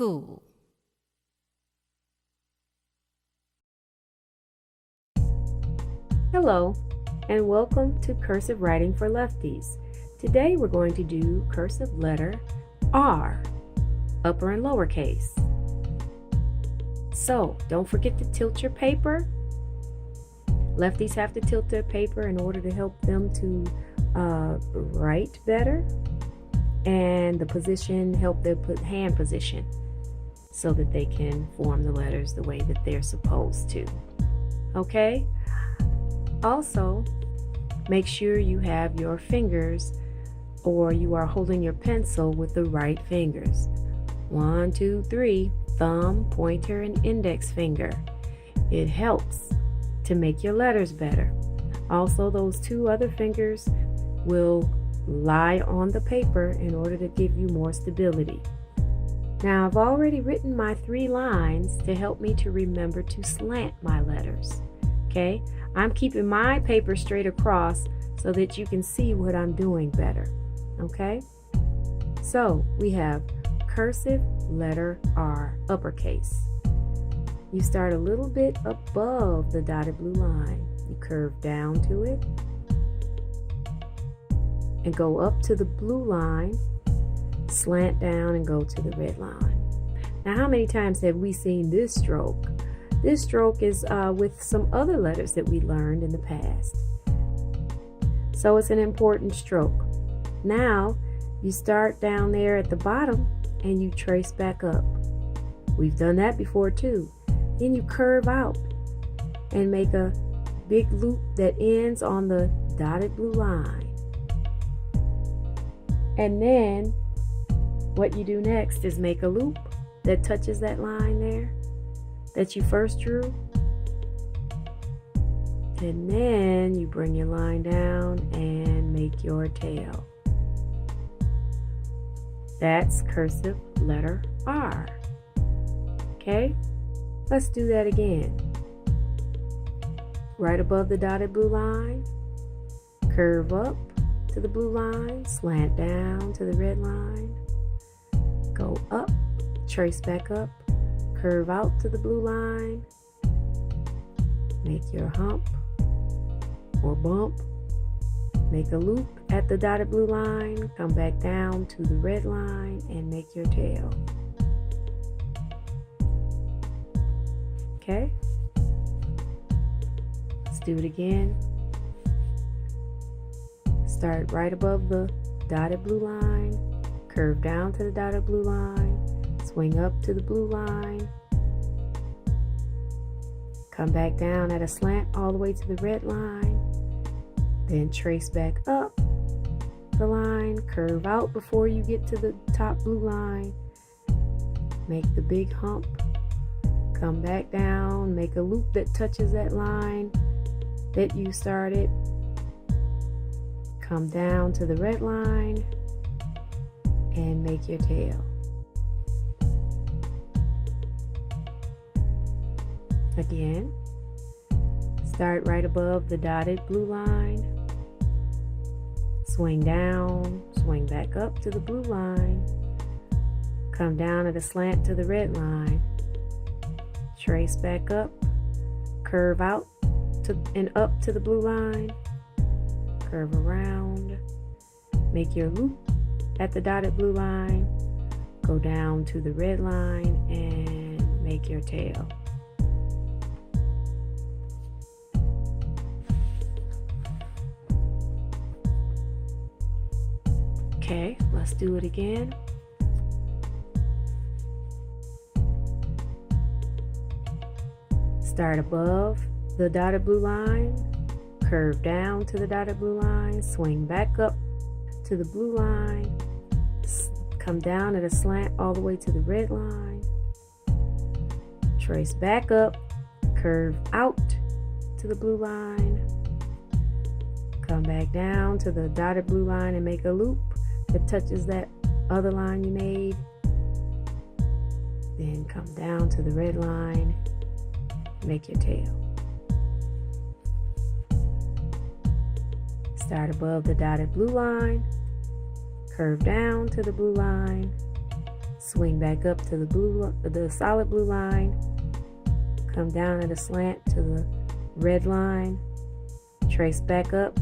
tool. Hello, and welcome to Cursive Writing for Lefties. Today we're going to do cursive letter R, upper and lowercase. So, don't forget to tilt your paper. Lefties have to tilt their paper in order to help them to write better. And the position, help their hand position so that they can form the letters the way that they're supposed to. Okay? Also, make sure you have your fingers, or you are holding your pencil with the right fingers. 1, 2, 3, thumb, pointer, and index finger. It helps to make your letters better. Also, those 2 other fingers will lie on the paper in order to give you more stability. Now, I've already written my 3 lines to help me to remember to slant my letters. Okay? I'm keeping my paper straight across so that you can see what I'm doing better. Okay? So, we have cursive letter R, uppercase. You start a little bit above the dotted blue line. You curve down to it and go up to the blue line, slant down and go to the red line. Now, how many times have we seen this stroke? This stroke is with some other letters that we learned in the past. So it's an important stroke. Now, you start down there at the bottom and you trace back up. We've done that before too. Then you curve out and make a big loop that ends on the dotted blue line. And then what you do next is make a loop that touches that line there that you first drew. And then you bring your line down and make your tail. That's cursive letter R. Okay? Let's do that again. Right above the dotted blue line, curve up to the blue line, slant down to the red line, go up, trace back up, curve out to the blue line, make your hump or bump, make a loop at the dotted blue line, come back down to the red line and make your tail. Okay? Let's do it again. Start right above the dotted blue line, curve down to the dotted blue line, swing up to the blue line, come back down at a slant all the way to the red line, then trace back up the line, curve out before you get to the top blue line, make the big hump, come back down, make a loop that touches that line that you started, come down to the red line and make your tail. Again, start right above the dotted blue line, swing down, swing back up to the blue line, come down at a slant to the red line, trace back up, curve out to and up to the blue line, curve around, make your loop at the dotted blue line, go down to the red line and make your tail. Okay, let's do it again. Start above the dotted blue line, curve down to the dotted blue line, swing back up to the blue line, come down at a slant all the way to the red line, trace back up, curve out to the blue line, come back down to the dotted blue line and make a loop that touches that other line you made, then come down to the red line, make your tail. Start above the dotted blue line, curve down to the blue line, swing back up to the solid blue line, come down at a slant to the red line, trace back up,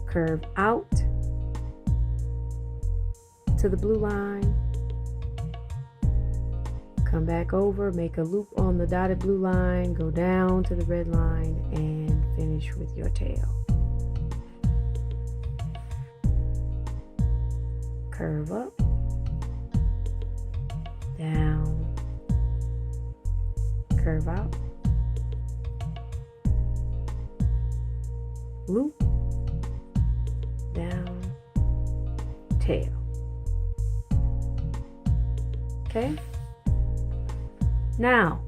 curve out to the blue line, come back over, make a loop on the dotted blue line, go down to the red line, and finish with your tail. Curve up, down, curve out, loop, down, tail. Okay? Now,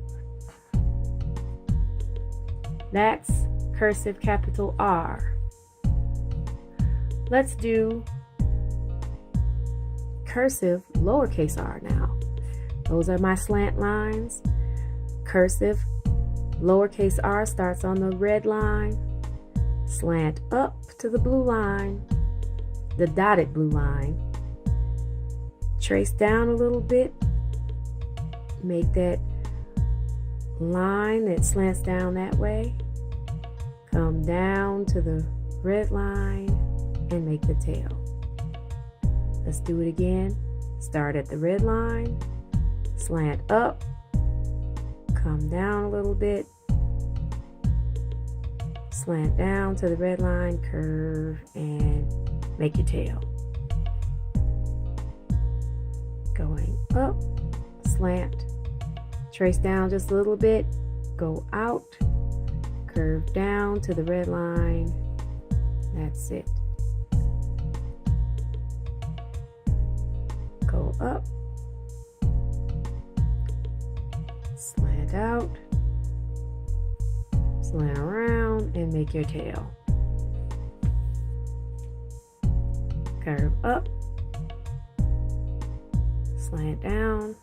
that's cursive capital R. Let's do cursive lowercase r now. Those are my slant lines. Cursive lowercase r starts on the red line, slant up to the blue line, the dotted blue line, trace down a little bit, make that line that slants down that way, come down to the red line, and make the tail. Let's do it again. Start at the red line, slant up, come down a little bit, slant down to the red line, curve, and make your tail. Going up, slant, trace down just a little bit, go out, curve down to the red line. That's it. Go up, slant out, slant around, and make your tail. Curve up, slant down,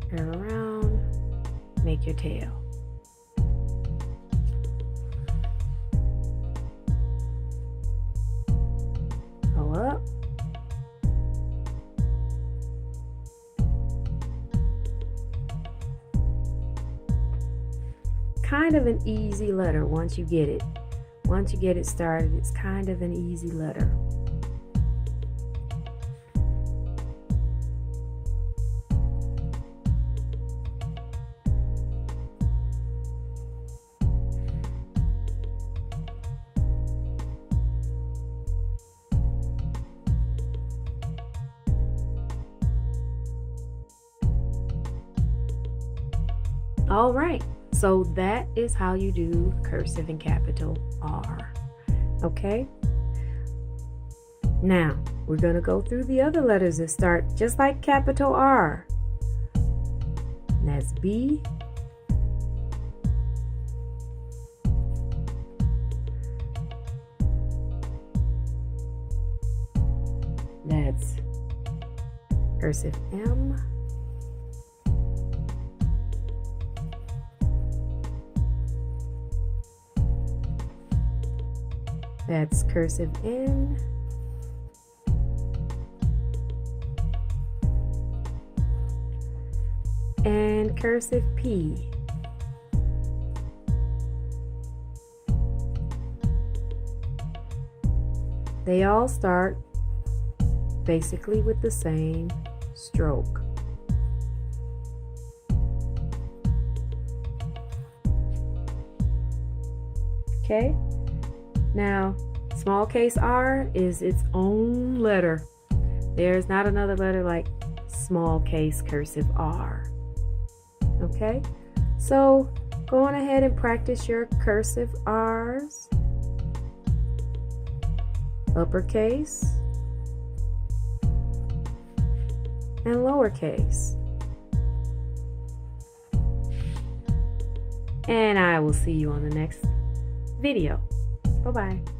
curve around, make your tail. Go up, kind of an easy letter once you get it. Once you get it started, it's kind of an easy letter. All right, so that is how you do cursive and capital R. Okay? Now, we're going to go through the other letters that start just like capital R. And that's B, that's cursive M, that's cursive N, and cursive P. They all start basically with the same stroke. Okay? Now, small case R is its own letter. There's not another letter like small case cursive R. Okay? So, go on ahead and practice your cursive R's. Uppercase and lowercase. And I will see you on the next video. Bye-bye.